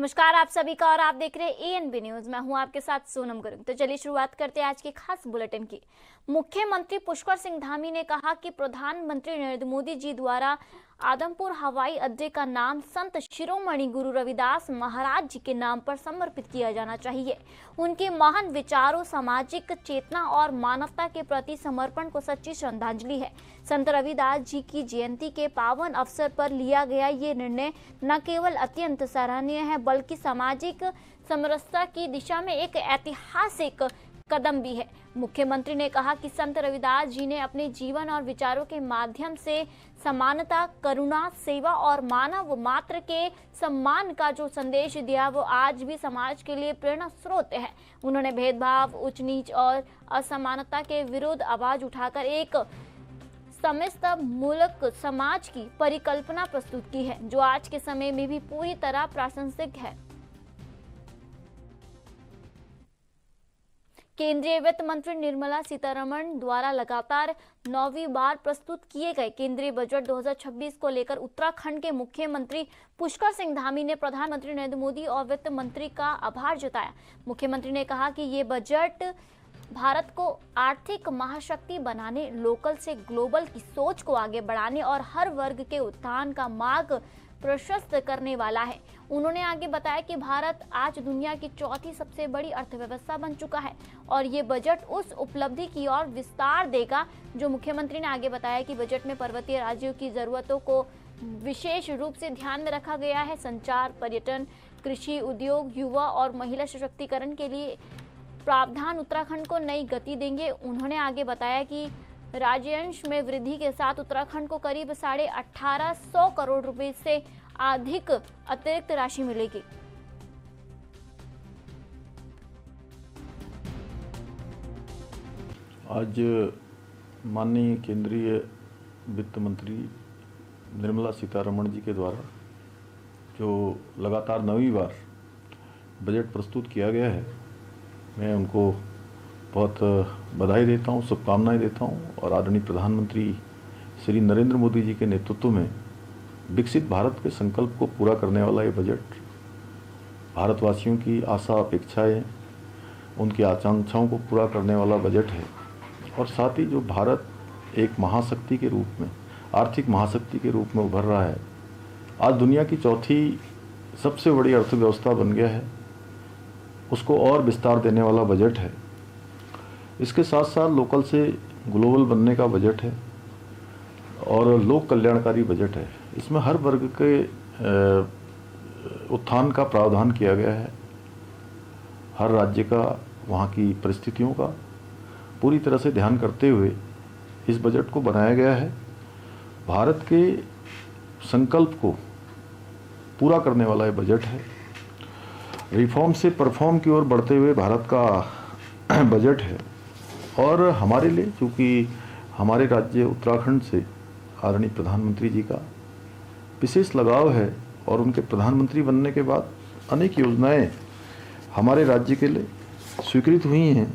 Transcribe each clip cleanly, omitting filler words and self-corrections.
नमस्कार आप सभी का और आप देख रहे हैं एएनबी न्यूज। मैं हूं आपके साथ सोनम गुरुंग। तो चलिए शुरुआत करते हैं आज के खास बुलेटिन की। मुख्यमंत्री पुष्कर सिंह धामी ने कहा कि प्रधानमंत्री नरेंद्र मोदी जी द्वारा आदमपुर हवाई अड्डे का नाम संत शिरोमणि गुरु रविदास महाराज जी के नाम पर समर्पित किया जाना चाहिए। उनके महान विचारों, सामाजिक चेतना और मानवता के प्रति समर्पण को सच्ची श्रद्धांजलि है। संत रविदास जी की जयंती के पावन अवसर पर लिया गया ये निर्णय न केवल अत्यंत सराहनीय है बल्कि सामाजिक समरसता की दिशा में एक ऐतिहासिक कदम भी है। मुख्यमंत्री ने कहा कि संत रविदास जी ने अपने जीवन और विचारों के माध्यम से समानता, करुणा, सेवा और मानव मात्र के सम्मान का जो संदेश दिया वो आज भी समाज के लिए प्रेरणा स्रोत है। उन्होंने भेदभाव, उच्च नीच और असमानता के विरुद्ध आवाज उठाकर एक समस्त मूलक समाज की परिकल्पना प्रस्तुत की है, जो आज के समय में भी पूरी तरह प्रासंगिक है। केंद्रीय वित्त मंत्री निर्मला सीतारमण द्वारा लगातार 9वीं बार प्रस्तुत किए गए केंद्रीय बजट 2026 को लेकर उत्तराखंड के मुख्यमंत्री पुष्कर सिंह धामी ने प्रधानमंत्री नरेंद्र मोदी और वित्त मंत्री का आभार जताया। मुख्यमंत्री ने कहा कि ये बजट भारत को आर्थिक महाशक्ति बनाने, लोकल से ग्लोबल की सोच को आगे बढ़ाने और हर वर्ग के उत्थान का मार्ग प्रशस्त करने वाला है। उन्होंने आगे बताया कि भारत आज दुनिया की चौथी सबसे बड़ी अर्थव्यवस्था बन चुका है और ये बजट उस उपलब्धि की ओर विस्तार देगा। जो मुख्यमंत्री ने आगे बताया कि बजट में पर्वतीय राज्यों की जरूरतों को विशेष रूप से ध्यान में रखा गया है। संचार, पर्यटन, कृषि, उद्योग, युवा और महिला सशक्तिकरण के लिए प्रावधान उत्तराखंड को नई गति देंगे। उन्होंने आगे बताया कि राज्यांश में वृद्धि के साथ उत्तराखंड को करीब 1850 करोड़ रुपए से अधिक अतिरिक्त राशि मिलेगी। आज माननीय केंद्रीय वित्त मंत्री निर्मला सीतारमण जी के द्वारा जो लगातार 9वीं बार बजट प्रस्तुत किया गया है, मैं उनको बहुत बधाई देता हूँ, शुभकामनाएं देता हूँ। और आदरणीय प्रधानमंत्री श्री नरेंद्र मोदी जी के नेतृत्व में विकसित भारत के संकल्प को पूरा करने वाला ये बजट भारतवासियों की आशा, अपेक्षाएं, उनकी आकांक्षाओं को पूरा करने वाला बजट है। और साथ ही जो भारत एक महाशक्ति के रूप में, आर्थिक महाशक्ति के रूप में उभर रहा है, आज दुनिया की चौथी सबसे बड़ी अर्थव्यवस्था बन गया है, उसको और विस्तार देने वाला बजट है। इसके साथ साथ लोकल से ग्लोबल बनने का बजट है और लोक कल्याणकारी बजट है। इसमें हर वर्ग के उत्थान का प्रावधान किया गया है। हर राज्य का, वहाँ की परिस्थितियों का पूरी तरह से ध्यान करते हुए इस बजट को बनाया गया है। भारत के संकल्प को पूरा करने वाला ये बजट है। रिफॉर्म से परफॉर्म की ओर बढ़ते हुए भारत का बजट है। और हमारे लिए, चूँकि हमारे राज्य उत्तराखंड से आदरणीय प्रधानमंत्री जी का विशेष लगाव है और उनके प्रधानमंत्री बनने के बाद अनेक योजनाएं हमारे राज्य के लिए स्वीकृत हुई हैं।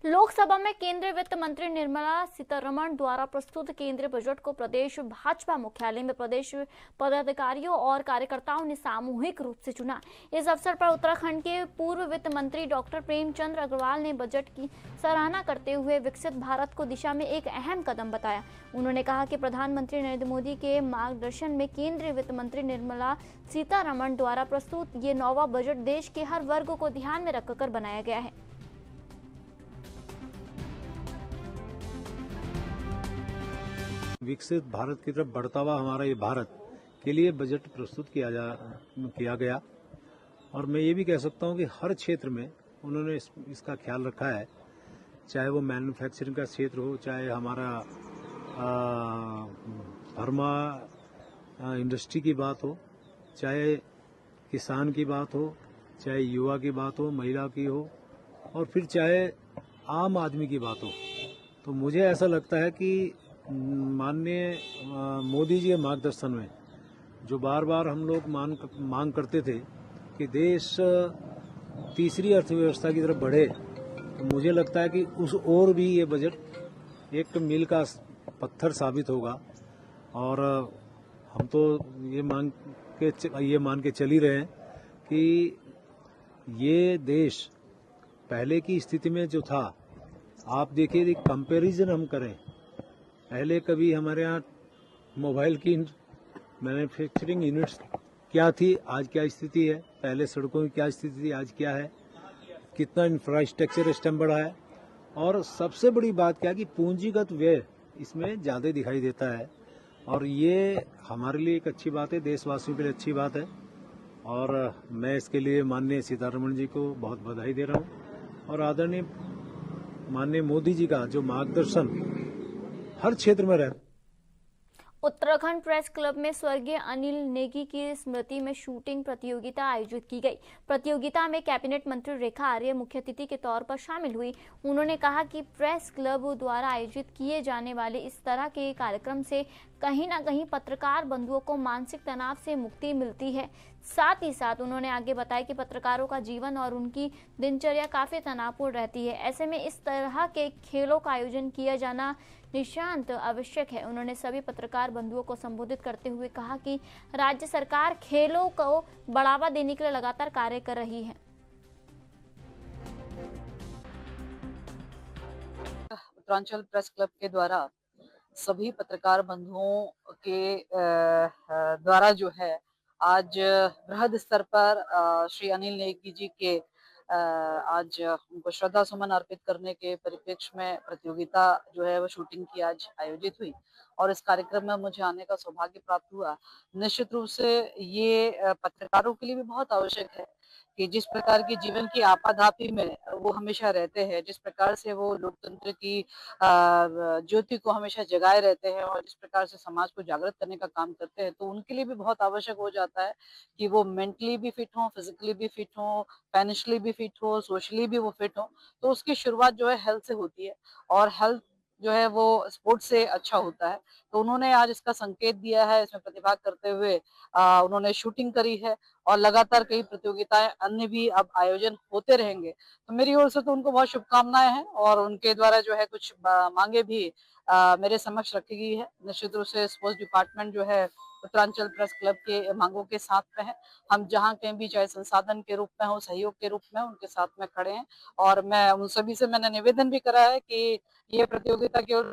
लोकसभा में केंद्रीय वित्त मंत्री निर्मला सीतारमण द्वारा प्रस्तुत केंद्रीय बजट को प्रदेश भाजपा मुख्यालय में प्रदेश पदाधिकारियों और कार्यकर्ताओं ने सामूहिक रूप से चुना। इस अवसर पर उत्तराखंड के पूर्व वित्त मंत्री डॉक्टर प्रेमचंद अग्रवाल ने बजट की सराहना करते हुए विकसित भारत को दिशा में एक अहम कदम बताया। उन्होंने कहा कि प्रधानमंत्री नरेंद्र मोदी के मार्गदर्शन में केंद्रीय वित्त मंत्री निर्मला सीतारमण द्वारा प्रस्तुत ये 9वां बजट देश के हर वर्ग को ध्यान में रखकर बनाया गया है। विकसित भारत की तरफ बढ़ता हुआ हमारा ये भारत के लिए बजट प्रस्तुत किया गया। और मैं ये भी कह सकता हूँ कि हर क्षेत्र में उन्होंने इसका ख्याल रखा है, चाहे वो मैन्युफैक्चरिंग का क्षेत्र हो, चाहे हमारा फार्मा इंडस्ट्री की बात हो, चाहे किसान की बात हो, चाहे युवा की बात हो, महिला की हो, और फिर चाहे आम आदमी की बात हो। तो मुझे ऐसा लगता है कि माननीय मोदी जी के मार्गदर्शन में जो बार बार हम लोग मांग करते थे कि देश तीसरी अर्थव्यवस्था की तरफ बढ़े, तो मुझे लगता है कि उस ओर भी ये बजट एक मील का पत्थर साबित होगा। और हम तो ये मांग ये मान के चल ही रहे हैं कि ये देश पहले की स्थिति में जो था, आप देखिए कंपैरिजन हम करें, पहले कभी हमारे यहाँ मोबाइल की मैन्युफैक्चरिंग यूनिट्स क्या थी, आज क्या स्थिति है, पहले सड़कों की क्या स्थिति थी, आज क्या है, कितना इंफ्रास्ट्रक्चर सिस्टम बढ़ा है, और सबसे बड़ी बात क्या है कि पूंजीगत व्यय इसमें ज़्यादा दिखाई देता है। और ये हमारे लिए एक अच्छी बात है, देशवासियों के लिए अच्छी बात है, और मैं इसके लिए माननीय सीतारमण जी को बहुत बधाई दे रहा हूँ। और आदरणीय माननीय मोदी जी का जो मार्गदर्शन हर क्षेत्र में रहता है। उत्तराखंड प्रेस क्लब में स्वर्गीय अनिल नेगी की स्मृति में शूटिंग प्रतियोगिता आयोजित की गई। प्रतियोगिता में कैबिनेट मंत्री रेखा आर्य मुख्य अतिथि के तौर पर शामिल हुई। उन्होंने कहा कि प्रेस क्लब द्वारा आयोजित किए जाने वाले इस तरह के कार्यक्रम से कहीं न कहीं पत्रकार बंधुओं को मानसिक तनाव से मुक्ति मिलती है। साथ ही साथ उन्होंने आगे बताया कि पत्रकारों का जीवन और उनकी दिनचर्या काफी तनावपूर्ण रहती है। ऐसे में इस तरह के खेलों का आयोजन किया जाना निशांत आवश्यक है। उन्होंने सभी पत्रकार बंधुओं को संबोधित करते हुए कहा कि राज्य सरकार खेलों को बढ़ावा देने के लिए लगातार कार्य कर रही है। उत्तरांचल प्रेस क्लब के द्वारा सभी पत्रकार बंधुओं के द्वारा जो है आज बृहद स्तर पर श्री अनिल नेगी जी के आज उनको श्रद्धा सुमन अर्पित करने के परिप्रेक्ष्य में प्रतियोगिता जो है वो शूटिंग की आज आयोजित हुई और इस कार्यक्रम में मुझे आने का सौभाग्य प्राप्त हुआ। निश्चित रूप से ये पत्रकारों के लिए भी बहुत आवश्यक है कि जिस प्रकार की जीवन की आपाधापी में वो हमेशा रहते हैं, जिस प्रकार से वो लोकतंत्र की ज्योति को हमेशा जगाए रहते हैं और जिस प्रकार से समाज को जागृत करने का काम करते हैं, तो उनके लिए भी बहुत आवश्यक हो जाता है कि वो मेंटली भी फिट हो, फिजिकली भी फिट हो, फाइनेंशियली भी फिट हो, सोशली भी वो फिट हो। तो उसकी शुरुआत जो है हेल्थ से होती है और हेल्थ जो है वो स्पोर्ट्स से अच्छा होता है। तो उन्होंने आज इसका संकेत दिया है, इसमें प्रतिभाग करते हुए उन्होंने शूटिंग करी है और लगातार कई प्रतियोगिताएं अन्य भी अब आयोजन होते रहेंगे। तो मेरी ओर से तो उनको बहुत शुभकामनाएं हैं और उनके द्वारा जो है कुछ मांगे भी मेरे समक्ष रखी गई है। निश्चित रूप से स्पोर्ट्स डिपार्टमेंट जो है उत्तरांचल प्रेस क्लब के मांगों के साथ में है। हम जहां कहीं भी चाहे संसाधन के रूप में हो, सहयोग के रूप में उनके साथ में खड़े हैं और मैं उन सभी से मैंने निवेदन भी करा है कि ये प्रतियोगिता केवल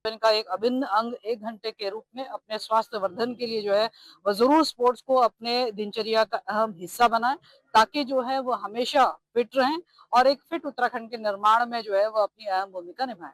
का एक अभिन्न अंग 1 घंटे के रूप में अपने स्वास्थ्य वर्धन के लिए जो है वह जरूर स्पोर्ट्स को अपने दिनचर्या का अहम हिस्सा बनाएं ताकि जो है वो हमेशा फिट रहें और एक फिट उत्तराखंड के निर्माण में जो है वो अपनी अहम भूमिका निभाएं।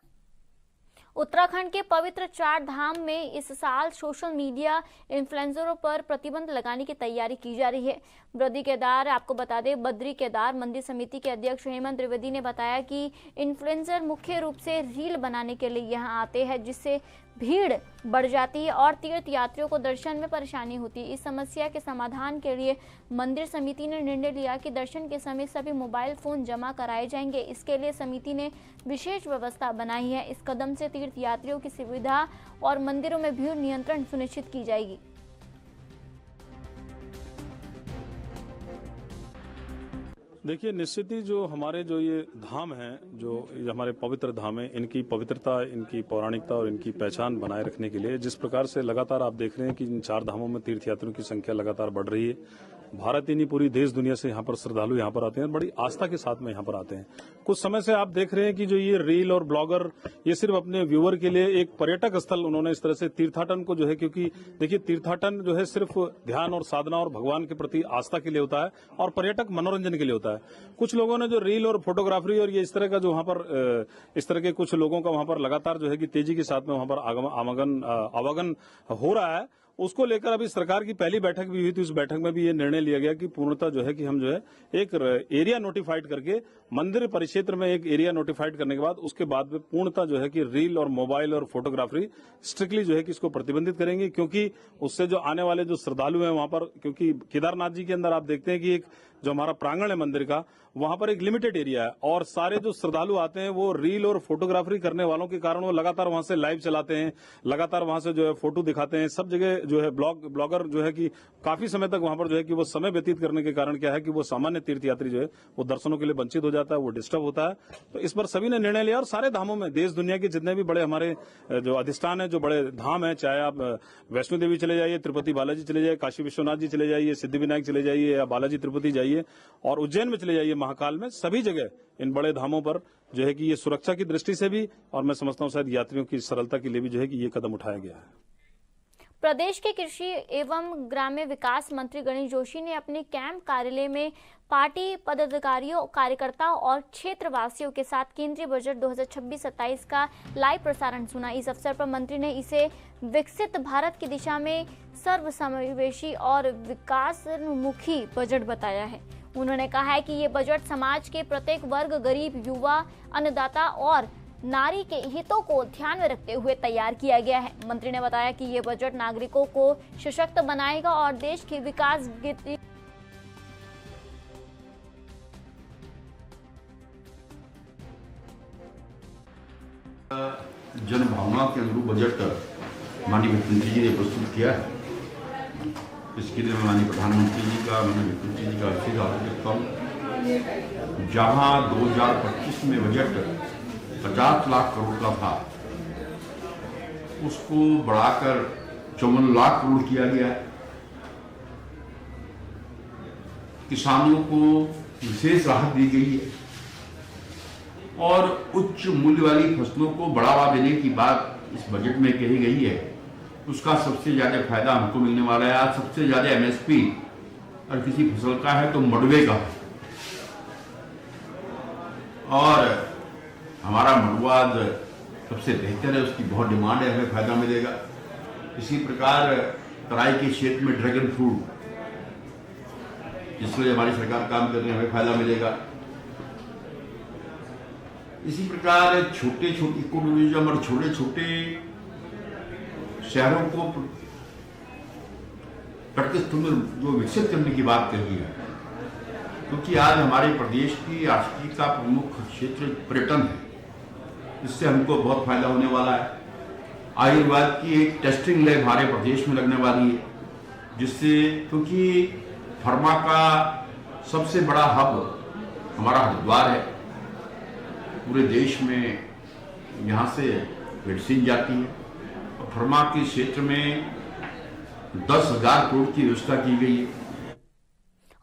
उत्तराखंड के पवित्र 4 धाम में इस साल सोशल मीडिया इन्फ्लुएंसरों पर प्रतिबंध लगाने की तैयारी की जा रही है। बद्री केदार, आपको बता दें, बद्री केदार मंदिर समिति के अध्यक्ष हेमंत त्रिवेदी ने बताया कि इन्फ्लुएंसर मुख्य रूप से रील बनाने के लिए यहां आते हैं, जिससे भीड़ बढ़ जाती है और तीर्थ यात्रियों को दर्शन में परेशानी होती है। इस समस्या के समाधान के लिए मंदिर समिति ने निर्णय लिया कि दर्शन के समय सभी मोबाइल फोन जमा कराए जाएंगे। इसके लिए समिति ने विशेष व्यवस्था बनाई है। इस कदम से तीर्थ यात्रियों की सुविधा और मंदिरों में भीड़ नियंत्रण सुनिश्चित की जाएगी। देखिए, निश्चित ही जो हमारे जो ये धाम हैं, जो ये हमारे पवित्र धाम हैं, इनकी पवित्रता, इनकी पौराणिकता और इनकी पहचान बनाए रखने के लिए जिस प्रकार से लगातार आप देख रहे हैं कि इन 4 धामों में तीर्थयात्रियों की संख्या लगातार बढ़ रही है। भारत ही नहीं, पूरी देश दुनिया से यहाँ पर श्रद्धालु यहाँ पर आते हैं, बड़ी आस्था के साथ में यहाँ पर आते हैं। कुछ समय से आप देख रहे हैं कि जो ये रील और ब्लॉगर ये सिर्फ अपने व्यूअर के लिए एक पर्यटक स्थल उन्होंने इस तरह से तीर्थाटन को जो है, क्योंकि देखिए तीर्थाटन जो है सिर्फ ध्यान और साधना और भगवान के प्रति आस्था के लिए होता है और पर्यटक मनोरंजन के लिए होता है। कुछ लोगों ने जो रील और फोटोग्राफी और ये इस तरह का जो वहां पर इस तरह के कुछ लोगों का वहां पर लगातार जो है कि तेजी के साथ में वहां पर आवागमन हो रहा है, उसको लेकर अभी सरकार की पहली बैठक भी हुई थी। उस बैठक में भी ये निर्णय लिया गया कि पूर्णतः जो है कि हम जो है एक एरिया नोटिफाइड करके मंदिर परिक्षेत्र में एक एरिया नोटिफाइड करने के बाद उसके बाद में पूर्णतः जो है कि रील और मोबाइल और फोटोग्राफी स्ट्रिक्टली जो है कि इसको प्रतिबंधित करेंगे, क्योंकि उससे जो आने वाले जो श्रद्धालु हैं वहां पर, क्योंकि केदारनाथ जी के अंदर आप देखते हैं कि एक जो हमारा प्रांगण है मंदिर का, वहां पर एक लिमिटेड एरिया है और सारे जो श्रद्धालु आते हैं वो रील और फोटोग्राफी करने वालों के कारण वो लगातार वहां से लाइव चलाते हैं, लगातार वहां से जो है फोटो दिखाते हैं, सब जगह जो है ब्लॉगर जो है कि काफी समय तक वहां पर जो है कि वो समय व्यतीत करने के कारण क्या है कि वो सामान्य तीर्थयात्री जो है वो दर्शनों के लिए वंचित हो जाता है, वो डिस्टर्ब होता है। तो इस पर सभी ने निर्णय लिया और सारे धामों में देश दुनिया के जितने भी बड़े हमारे जो अधिष्ठान है, जो बड़े धाम है, चाहे आप वैष्णो देवी चले जाइए, तिरुपति बालाजी चले जाइए, काशी विश्वनाथ जी चले जाइए, सिद्धिविनायक चले जाइए या बालाजी तिरुपति जाइए और उज्जैन में चले जाइए, महाकाल में, सभी जगह इन बड़े धामों पर जो है कि ये सुरक्षा की दृष्टि से भी और मैं समझता हूँ शायद यात्रियों की सरलता के लिए भी जो है कि ये कदम उठाया गया है। प्रदेश के कृषि एवं ग्राम्य विकास मंत्री गणेश जोशी ने अपने कैंप कार्यालय में पार्टी पदाधिकारियों, कार्यकर्ताओं और क्षेत्रवासियों के साथ केंद्रीय बजट 2026-27 का लाइव प्रसारण सुना। इस अवसर पर मंत्री ने इसे विकसित भारत की दिशा में सर्वसमावेशी और विकासोन्मुखी बजट बताया है। उन्होंने कहा है कि ये बजट समाज के प्रत्येक वर्ग, गरीब, युवा, अन्नदाता और नारी के हितों को ध्यान में रखते हुए तैयार किया गया है। मंत्री ने बताया कि ये बजट नागरिकों को सशक्त बनाएगा और देश की विकास गति जन भावना के अनुरूप बजट माननीय मुख्यमंत्री जी ने प्रस्तुत किया है। इसके लिए मैं माननीय प्रधानमंत्री जी का, माननीय मुख्यमंत्री जी का आभार व्यक्त करता हूँ। जहाँ 2025 में बजट 50 लाख करोड़ का था, उसको बढ़ाकर 54 लाख करोड़ किया गया है। किसानों को विशेष राहत दी गई है और उच्च मूल्य वाली फसलों को बढ़ावा देने की बात इस बजट में कही गई है। उसका सबसे ज्यादा फायदा हमको मिलने वाला है। आज सबसे ज्यादा एमएसपी और किसी फसल का है तो मडवे का है और हमारा मडवा सबसे बेहतर है, उसकी बहुत डिमांड है, हमें फायदा मिलेगा। इसी प्रकार तराई के क्षेत्र में ड्रैगन फ्रूट, जिसके लिए हमारी सरकार काम कर रही है, हमें फायदा मिलेगा। इसी प्रकार छोटे छोटे इको टूरिज्म और छोटे छोटे शहरों को प्रतिष्ठित में जो विकसित करने की बात कही है, क्योंकि आज हमारे प्रदेश की आर्थिकी का प्रमुख क्षेत्र पर्यटन है। इससे हमको बहुत फायदा होने वाला है। आयुर्वेद की एक टेस्टिंग लैब हमारे प्रदेश में लगने वाली है, जिससे, क्योंकि फार्मा का सबसे बड़ा हब हमारा हरिद्वार है, पूरे देश में यहाँ से मेडिसिन जाती है और फार्मा के क्षेत्र में 10,000 करोड़ की व्यवस्था की गई है।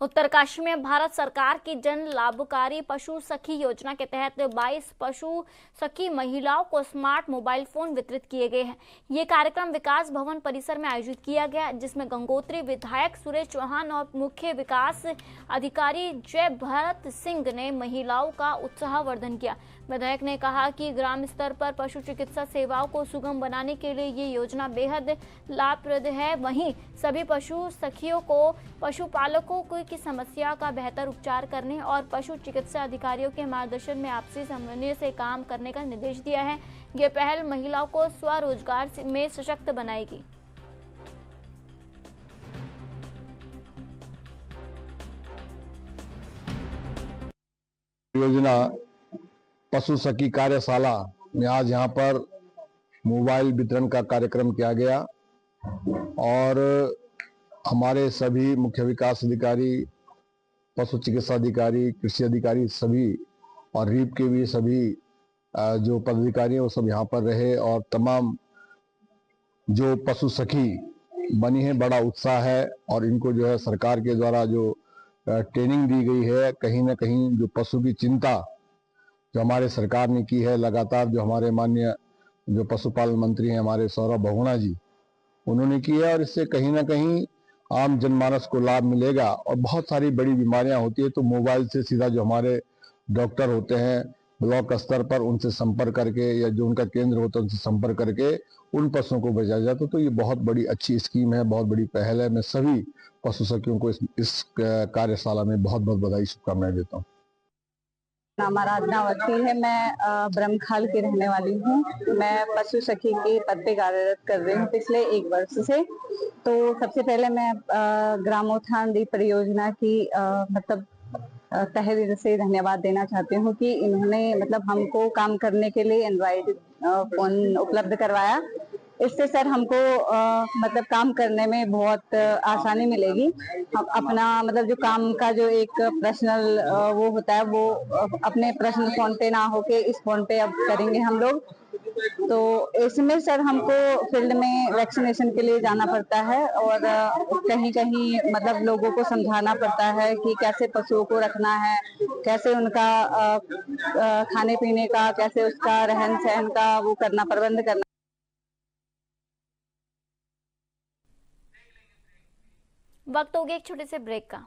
उत्तरकाशी में भारत सरकार की जन लाभकारी पशु सखी योजना के तहत 22 पशु सखी महिलाओं को स्मार्ट मोबाइल फोन वितरित किए गए हैं। ये कार्यक्रम विकास भवन परिसर में आयोजित किया गया, जिसमें गंगोत्री विधायक सुरेश चौहान और मुख्य विकास अधिकारी जय भरत सिंह ने महिलाओं का उत्साहवर्धन किया। विधायक ने कहा कि ग्राम स्तर पर पशु चिकित्सा सेवाओं को सुगम बनाने के लिए ये योजना बेहद लाभप्रद है। वहीं सभी पशु सखियों को पशुपालकों की समस्या का बेहतर उपचार करने और पशु चिकित्सा अधिकारियों के मार्गदर्शन में आपसी समन्वय से काम करने का निर्देश दिया है। ये पहल महिलाओं को स्वरोजगार में सशक्त बनाएगी। योजना पशु सखी कार्यशाला में आज यहाँ पर मोबाइल वितरण का कार्यक्रम किया गया और हमारे सभी मुख्य विकास अधिकारी, पशु चिकित्सा अधिकारी, कृषि अधिकारी सभी और रीप के भी सभी जो पदाधिकारी हैं वो सब यहाँ पर रहे और तमाम जो पशु सखी बनी है, बड़ा उत्साह है और इनको जो है सरकार के द्वारा जो ट्रेनिंग दी गई है, कहीं ना कहीं जो पशु की चिंता जो हमारे सरकार ने की है लगातार, जो हमारे माननीय जो पशुपालन मंत्री हैं हमारे सौरभ बहुगुणा जी, उन्होंने की है और इससे कहीं ना कहीं आम जनमानस को लाभ मिलेगा। और बहुत सारी बड़ी बीमारियां होती है तो मोबाइल से सीधा जो हमारे डॉक्टर होते हैं ब्लॉक स्तर पर उनसे संपर्क करके या जो उनका केंद्र होता है उनसे संपर्क करके उन पशुओं को बचाया जाता है। तो ये बहुत बड़ी अच्छी स्कीम है, बहुत बड़ी पहल है। मैं सभी पशु सखियों को इस कार्यशाला में बहुत बहुत बधाई, शुभकामनाएं देता हूँ। नाम आराधना अवस्थी है। मैं ब्रह्मखाल की रहने वाली हूँ। मैं पशु सखी के पद पे कार्यरत कर रही हूँ पिछले 1 वर्ष से। तो सबसे पहले मैं ग्रामोत्थान दी परियोजना की मतलब तहे दिल से धन्यवाद देना चाहती हूँ कि इन्होंने मतलब हमको काम करने के लिए एंड्रॉइड फोन उपलब्ध करवाया इससे सर हमको मतलब काम करने में बहुत आसानी मिलेगी। हम अपना मतलब जो काम का जो एक पर्सनल वो होता है वो अपने पर्सनल फोन पे ना होके इस फोन पे अब करेंगे हम लोग। तो इसमें सर हमको फील्ड में वैक्सीनेशन के लिए जाना पड़ता है और कहीं कहीं मतलब लोगों को समझाना पड़ता है कि कैसे पशुओं को रखना है, कैसे उनका खाने पीने का, कैसे उसका रहन सहन का वो करना, प्रबंध करना। वक्त हो गया एक छोटे से ब्रेक का।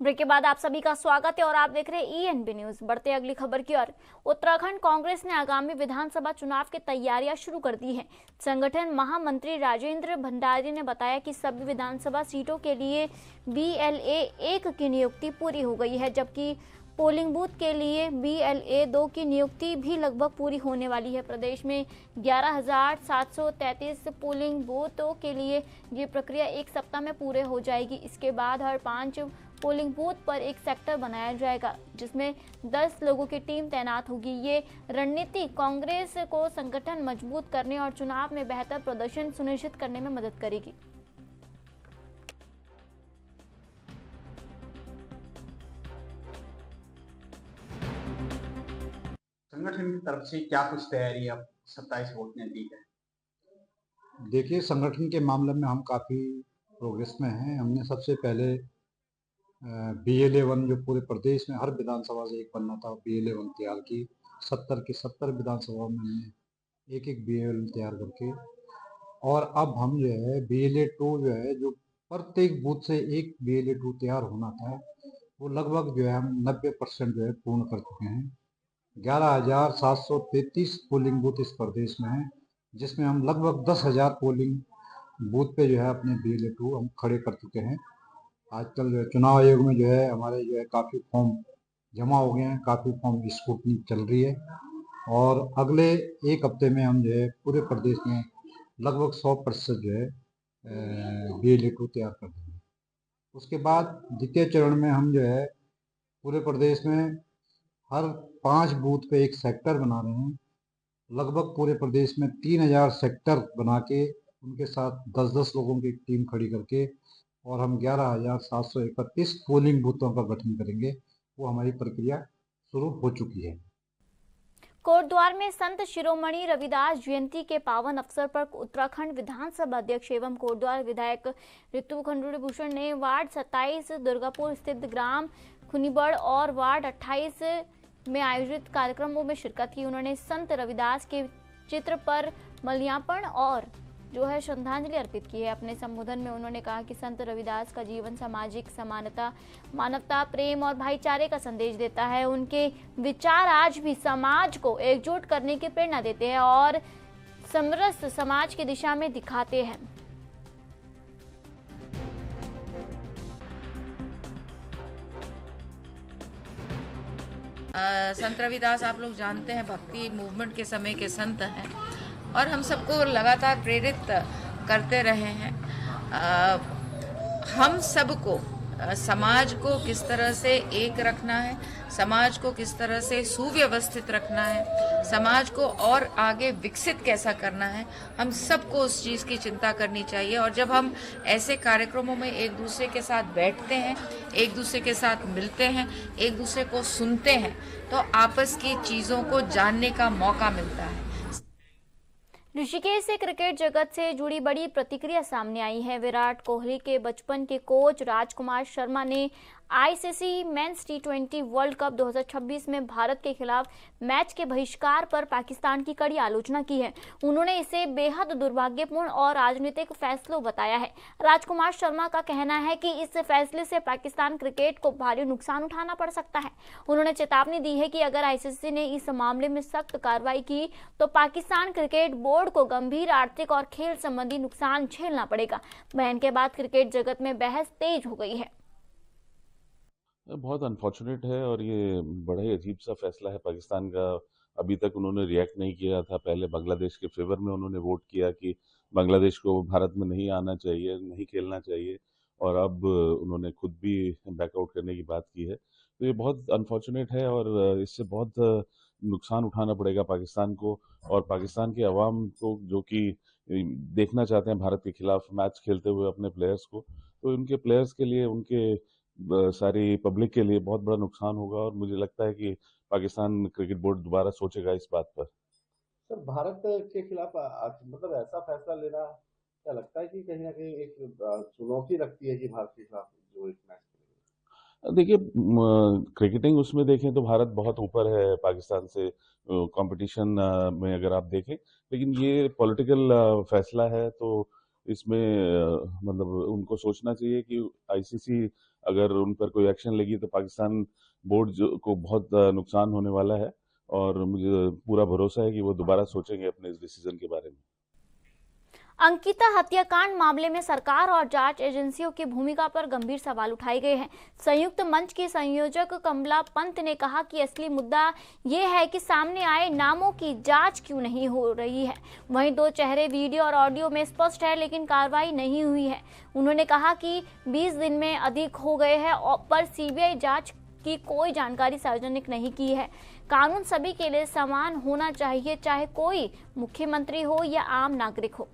ब्रेक के बाद आप सभी का स्वागत है और आप देख रहे हैं ENB न्यूज। बढ़ते अगली खबर की ओर। उत्तराखंड कांग्रेस ने आगामी विधानसभा चुनाव की तैयारियां शुरू कर दी हैं। संगठन महामंत्री राजेंद्र भंडारी ने बताया कि सभी विधानसभा सीटों के लिए BLA 1 की नियुक्ति पूरी हो गई है, जबकि पोलिंग बूथ के लिए BLA 2 की नियुक्ति भी लगभग पूरी होने वाली है। प्रदेश में 11,733 पोलिंग बूथों के लिए ये प्रक्रिया एक सप्ताह में पूरे हो जाएगी। इसके बाद हर 5 पोलिंग बूथ पर एक सेक्टर बनाया जाएगा, जिसमें 10 लोगों की टीम तैनात होगी। ये रणनीति कांग्रेस को संगठन मजबूत करने और चुनाव में बेहतर प्रदर्शन सुनिश्चित करने में मदद करेगी। संगठन की तरफ से क्या कुछ तैयारी अब 27 वोट ने दी है? देखिए, संगठन के मामले में हम काफ़ी प्रोग्रेस में हैं। हमने सबसे पहले BLA 1 जो पूरे प्रदेश में हर विधानसभा से एक बनना था, BLA 1 तैयार की। 70 की 70 विधानसभा में हमने एक BLA 1 तैयार करके, और अब हम जो है BLA 2 जो है, जो प्रत्येक बूथ से एक BLA 2 तैयार होना था, वो लगभग जो है हम 90% जो है पूर्ण कर चुके हैं। 11,733 पोलिंग बूथ इस प्रदेश में हैं, जिसमें हम लगभग 10,000 पोलिंग बूथ पे जो है अपने BLA 2 हम खड़े कर चुके हैं। आजकल जो है चुनाव आयोग में जो है हमारे जो है काफ़ी फॉर्म जमा हो गए हैं, काफ़ी फॉर्म की स्क्रूटनी चल रही है, और अगले एक हफ्ते में हम जो है पूरे प्रदेश में लगभग 100% जो है BLA 2 तैयार कर देंगे। उसके बाद द्वितीय चरण में हम जो है पूरे प्रदेश में हर 5 बूथ पे एक सेक्टर बना रहे हैं। लगभग पूरे प्रदेश में 3,000 सेक्टर बना के उनके साथ 10-10 लोगों की टीम खड़ी करके, और हम 11,731 पोलिंग बूथों का गठन करेंगे। वो हमारी प्रक्रिया शुरू हो चुकी है। कोटद्वार में संत शिरोमणि रविदास जयंती के पावन अवसर पर उत्तराखंड विधानसभा अध्यक्ष एवं कोटद्वार विधायक ऋतु खंडूड़ी भूषण ने वार्ड 27 दुर्गापुर स्थित ग्राम खुनीबड़ और वार्ड 28 में आयोजित कार्यक्रमों में शिरकत की। उन्होंने संत रविदास के चित्र पर माल्यार्पण और जो है श्रद्धांजलि अर्पित की है। अपने संबोधन में उन्होंने कहा कि संत रविदास का जीवन सामाजिक समानता, मानवता, प्रेम और भाईचारे का संदेश देता है। उनके विचार आज भी समाज को एकजुट करने की प्रेरणा देते हैं और समरस समाज की दिशा में दिखाते हैं। संत रविदास आप लोग जानते हैं भक्ति मूवमेंट के समय के संत हैं और हम सबको लगातार प्रेरित करते रहे हैं। हम सबको समाज को किस तरह से एक रखना है, समाज को किस तरह से सुव्यवस्थित रखना है, समाज को और आगे विकसित कैसा करना है, हम सबको उस चीज़ की चिंता करनी चाहिए। और जब हम ऐसे कार्यक्रमों में एक दूसरे के साथ बैठते हैं, एक दूसरे के साथ मिलते हैं, एक दूसरे को सुनते हैं, तो आपस की चीज़ों को जानने का मौका मिलता है। ऋषिकेश से क्रिकेट जगत से जुड़ी बड़ी प्रतिक्रिया सामने आई है। विराट कोहली के बचपन के कोच राजकुमार शर्मा ने ICC mains T20 world cup 2026 में भारत के खिलाफ मैच के बहिष्कार पर पाकिस्तान की कड़ी आलोचना की है। उन्होंने इसे बेहद दुर्भाग्यपूर्ण और राजनीतिक फैसला बताया है। राजकुमार शर्मा का कहना है कि इस फैसले से पाकिस्तान क्रिकेट को भारी नुकसान उठाना पड़ सकता है। उन्होंने चेतावनी दी है कि अगर ICC ने इस मामले में सख्त कार्रवाई की तो पाकिस्तान क्रिकेट बोर्ड को गंभीर आर्थिक और खेल संबंधी नुकसान झेलना पड़ेगा। बयान के बाद क्रिकेट जगत में बहस तेज हो गई है। बहुत अनफॉर्चुनेट है और ये बड़ा ही अजीब सा फैसला है पाकिस्तान का अभी तक उन्होंने रिएक्ट नहीं किया था। पहले बांग्लादेश के फेवर में उन्होंने वोट किया कि बांग्लादेश को भारत में नहीं आना चाहिए, नहीं खेलना चाहिए, और अब उन्होंने खुद भी बैकआउट करने की बात की है। तो ये बहुत अनफॉर्चुनेट है और इससे बहुत नुकसान उठाना पड़ेगा पाकिस्तान को और पाकिस्तान के अवाम को, जो कि देखना चाहते हैं भारत के खिलाफ मैच खेलते हुए अपने प्लेयर्स को। तो उनके प्लेयर्स के लिए, उनके सारी पब्लिक के लिए बहुत बड़ा नुकसान होगा और मुझे लगता है कि पाकिस्तान क्रिकेट बोर्ड दोबारा सोचेगा इस बात पर। सर, भारत के खिलाफ मतलब ऐसा फैसला लेना क्या लगता है कि कहीं ना कहीं एक चुनौती लगती है कि भारत के खिलाफ जो एक मैच? देखिए, क्रिकेटिंग उसमें देखें तो भारत बहुत ऊपर है पाकिस्तान से कंपटीशन में, अगर आप देखें, लेकिन ये पॉलिटिकल फैसला है, तो इसमें मतलब उनको सोचना चाहिए कि आईसीसी अगर उन पर कोई एक्शन लेगी तो पाकिस्तान बोर्ड को बहुत नुकसान होने वाला है और मुझे पूरा भरोसा है कि वो दोबारा सोचेंगे अपने इस डिसीजन के बारे में। अंकिता हत्याकांड मामले में सरकार और जांच एजेंसियों की भूमिका पर गंभीर सवाल उठाए गए हैं। संयुक्त मंच की संयोजक कमला पंत ने कहा कि असली मुद्दा ये है कि सामने आए नामों की जांच क्यों नहीं हो रही है। वहीं 2 चेहरे वीडियो और ऑडियो में स्पष्ट है, लेकिन कार्रवाई नहीं हुई है। उन्होंने कहा कि 20 दिन में अधिक हो गए हैं पर सीबीआई जांच की कोई जानकारी सार्वजनिक नहीं की है। कानून सभी के लिए समान होना चाहिए, चाहे कोई मुख्यमंत्री हो या आम नागरिक हो।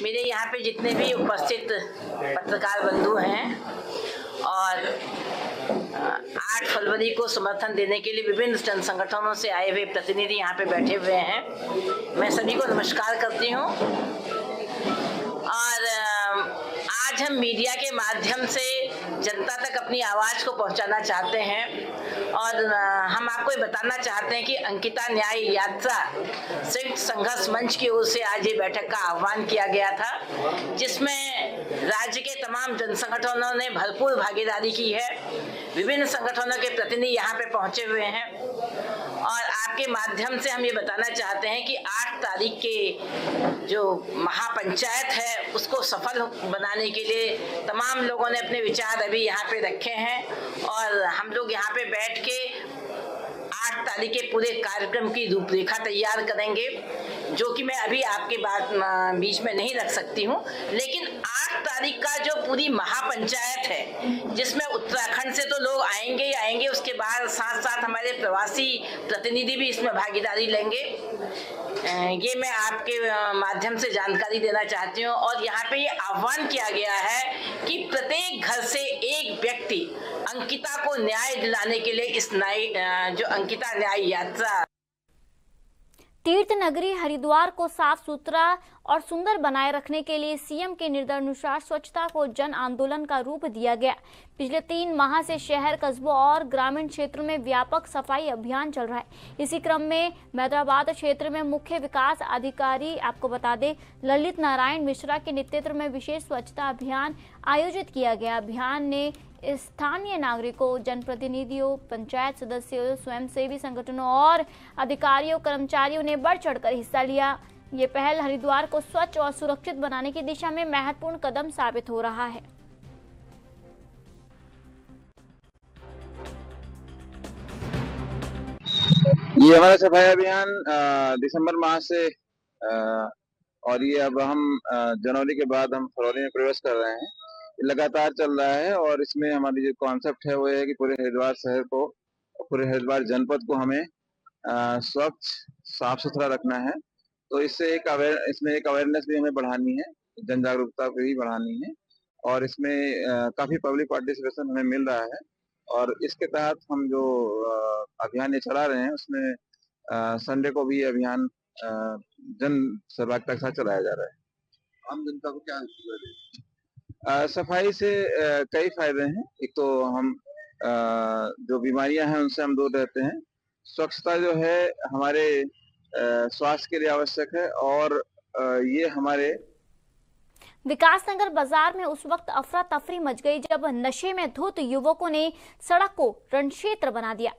मेरे यहाँ पे जितने भी उपस्थित पत्रकार बंधु हैं और 8 फरवरी को समर्थन देने के लिए विभिन्न जन संगठनों से आए हुए प्रतिनिधि यहाँ पे बैठे हुए हैं, मैं सभी को नमस्कार करती हूँ। और आज हम मीडिया के माध्यम से जनता तक अपनी आवाज़ को पहुंचाना चाहते हैं और हम आपको ये बताना चाहते हैं कि अंकिता न्याय यात्रा संयुक्त संघर्ष मंच की ओर से आज ये बैठक का आह्वान किया गया था, जिसमें राज्य के तमाम जन संगठनों ने भरपूर भागीदारी की है। विभिन्न संगठनों के प्रतिनिधि यहाँ पे पहुंचे हुए हैं और आपके माध्यम से हम ये बताना चाहते हैं कि 8 तारीख के जो महापंचायत है उसको सफल बनाने के लिए तमाम लोगों ने अपने विचार अभी यहाँ पे रखे हैं और हम लोग यहाँ पे बैठ के 8 तारीख के पूरे कार्यक्रम की रूपरेखा तैयार करेंगे, जो कि मैं अभी आपके बीच में नहीं रख सकती हूँ। लेकिन 8 तारीख का जो पूरी महापंचायत है, जिसमें उत्तराखंड से तो लोग आएंगे ही आएंगे, उसके बाद साथ साथ हमारे प्रवासी प्रतिनिधि भी इसमें भागीदारी लेंगे। ये मैं आपके माध्यम से जानकारी देना चाहती हूँ। और यहाँ पे ये आह्वान किया गया है कि प्रत्येक घर से एक व्यक्ति अंकिता को न्याय दिलाने के लिए इस जो अंकिता न्याय यात्रा। तीर्थ नगरी हरिद्वार को साफ सुथरा और सुंदर बनाए रखने के लिए सीएम के निर्देशानुसार स्वच्छता को जन आंदोलन का रूप दिया गया। पिछले 3 माह से शहर, कस्बों और ग्रामीण क्षेत्रों में व्यापक सफाई अभियान चल रहा है। इसी क्रम में मैदराबाद क्षेत्र में मुख्य विकास अधिकारी, आपको बता दें, ललित नारायण मिश्रा के नेतृत्व में विशेष स्वच्छता अभियान आयोजित किया गया। अभियान ने स्थानीय नागरिकों, जनप्रतिनिधियों, पंचायत सदस्यों, स्वयंसेवी संगठनों और अधिकारियों, कर्मचारियों ने बढ़ चढ़कर हिस्सा लिया। ये पहल हरिद्वार को स्वच्छ और सुरक्षित बनाने की दिशा में महत्वपूर्ण कदम साबित हो रहा है। ये हमारा सफाई अभियान दिसंबर माह से और ये अब हम जनवरी के बाद हम फरवरी में प्रवेश कर रहे हैं, लगातार चल रहा है। और इसमें हमारी जो कॉन्सेप्ट है वो है कि पूरे हरिद्वार शहर को, पूरे हरिद्वार जनपद को हमें स्वच्छ, साफ सुथरा रखना है। तो इससे इसमें एक अवेयरनेस भी हमें बढ़ानी है, जन जागरूकता भी बढ़ानी है और इसमें काफी पब्लिक पार्टिसिपेशन हमें मिल रहा है। और इसके तहत हम जो अभियान ये चला रहे हैं उसमें संडे को भी अभियान जन सहभागिता के साथ चलाया जा रहा है। आम जनता को क्या सफाई से कई फायदे हैं। एक तो हम जो बीमारियां हैं उनसे हम दूर रहते हैं। स्वच्छता जो है हमारे स्वास्थ्य के लिए आवश्यक है और ये हमारे विकासनगर बाजार में उस वक्त अफरा तफरी मच गई जब नशे में धुत युवकों ने सड़क को रणक्षेत्र बना दिया।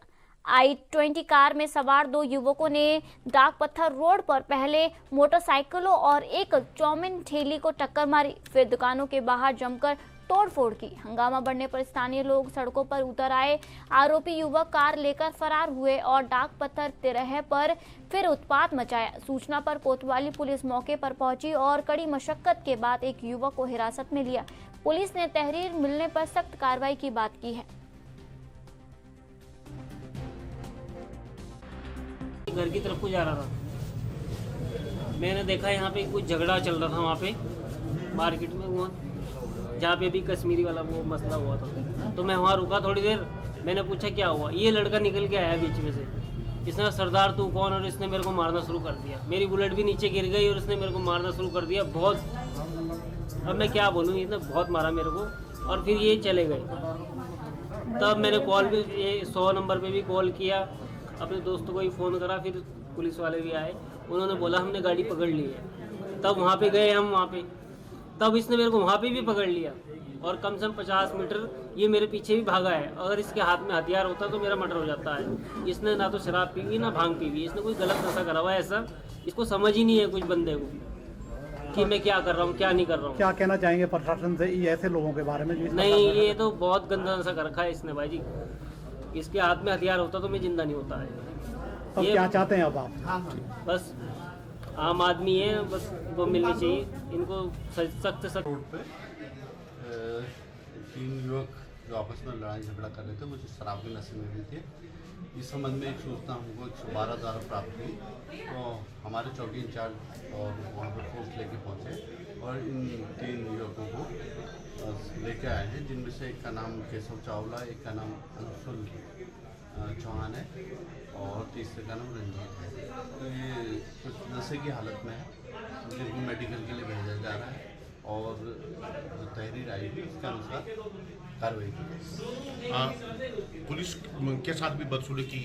i20 कार में सवार 2 युवकों ने डाक पत्थर रोड पर पहले मोटरसाइकिलों और एक चौमिन ठेली को टक्कर मारी, फिर दुकानों के बाहर जमकर तोड़फोड़ की। हंगामा बढ़ने पर स्थानीय लोग सड़कों पर उतर आए। आरोपी युवक कार लेकर फरार हुए और डाक पत्थर तिरहे पर फिर उत्पात मचाया। सूचना पर कोतवाली पुलिस मौके पर पहुंची और कड़ी मशक्कत के बाद एक युवक को हिरासत में लिया। पुलिस ने तहरीर मिलने पर सख्त कार्रवाई की बात की है। घर की तरफ को जा रहा था, मैंने देखा यहाँ पे कुछ झगड़ा चल रहा था वहाँ पे मार्केट में, वो जहाँ पे भी कश्मीरी वाला वो मसला हुआ था। तो मैं वहाँ रुका थोड़ी देर, मैंने पूछा क्या हुआ। ये लड़का निकल के आया बीच में से, इसने सरदार तू कौन, और इसने मेरे को मारना शुरू कर दिया। मेरी बुलेट भी नीचे गिर गई और इसने मेरे को मारना शुरू कर दिया बहुत। अब मैं क्या बोलूँ, इसने बहुत मारा मेरे को और फिर ये चले गए। तब मैंने कॉल भी 100 नंबर पे भी कॉल किया, अपने दोस्तों को ही फ़ोन करा, फिर पुलिस वाले भी आए, उन्होंने बोला हमने गाड़ी पकड़ ली है। तब वहाँ पे गए हम, वहाँ पे तब इसने मेरे को वहाँ पे भी पकड़ लिया और कम से कम 50 मीटर ये मेरे पीछे भी भागा है। अगर इसके हाथ में हथियार होता तो मेरा मर्डर हो जाता है। इसने ना तो शराब पी हुई ना भांग पी हुई, इसने कोई गलत नशा करा हुआ है ऐसा, इसको समझ ही नहीं है कुछ बंदे को कि मैं क्या कर रहा हूँ क्या नहीं कर रहा हूँ। क्या कहना चाहेंगे प्रशासन से ये ऐसे लोगों के बारे में? नहीं, ये तो बहुत गंदा नशा कर रखा है इसने भाई जी। इसके हाथ में हथियार होता तो मैं जिंदा नहीं होता है। तो क्या चाहते हैं अब आप? बस आम आदमी है, बस वो मिलनी चाहिए इनको सख्त सख्त। रोड पे 3 युवक जो आपस में लड़ाई झगड़ा कर रहे थे, वो शराब के नशे में भी थे। इस संबंध में एक सूचना हमको 112 द्वारा प्राप्त हुई, तो हमारे चौकी इंचार्ज और वहाँ पर फोर्स लेके पहुँचे और इन 3 युवकों को लेके आए हैं, जिनमें से एक का नाम केशव चावला, एक का नाम अंशुल चौहान है और तीसरे का नाम रंजीत है। तो ये कुछ नशे की हालत में है, जिनको मेडिकल के लिए भेजा जा रहा है और जो तहरीर आई थी उसके अनुसार कार्रवाई की। पुलिस के साथ भी बदसलूकी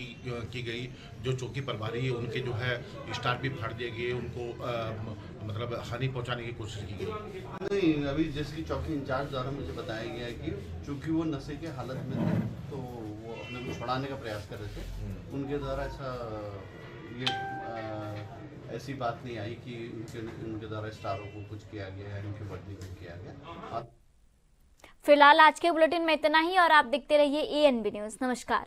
की गई। जो चौकी प्रभारी है उनके जो है स्टार भी फाड़ दिए गए, उनको मतलब हानि पहुंचाने की कोशिश की गई। नहीं, अभी जैसे कि चौकी इंचार्ज द्वारा मुझे बताया गया है कि चूँकि वो नशे के हालत में थे तो वो अपने को छुड़ाने का प्रयास कर रहे थे। उनके द्वारा ऐसी बात नहीं आई कि उनके द्वारा स्टारों को कुछ किया गया है, उनकी वर्दी को किया गया। फिलहाल आज के बुलेटिन में इतना ही और आप देखते रहिए ANB न्यूज़। नमस्कार।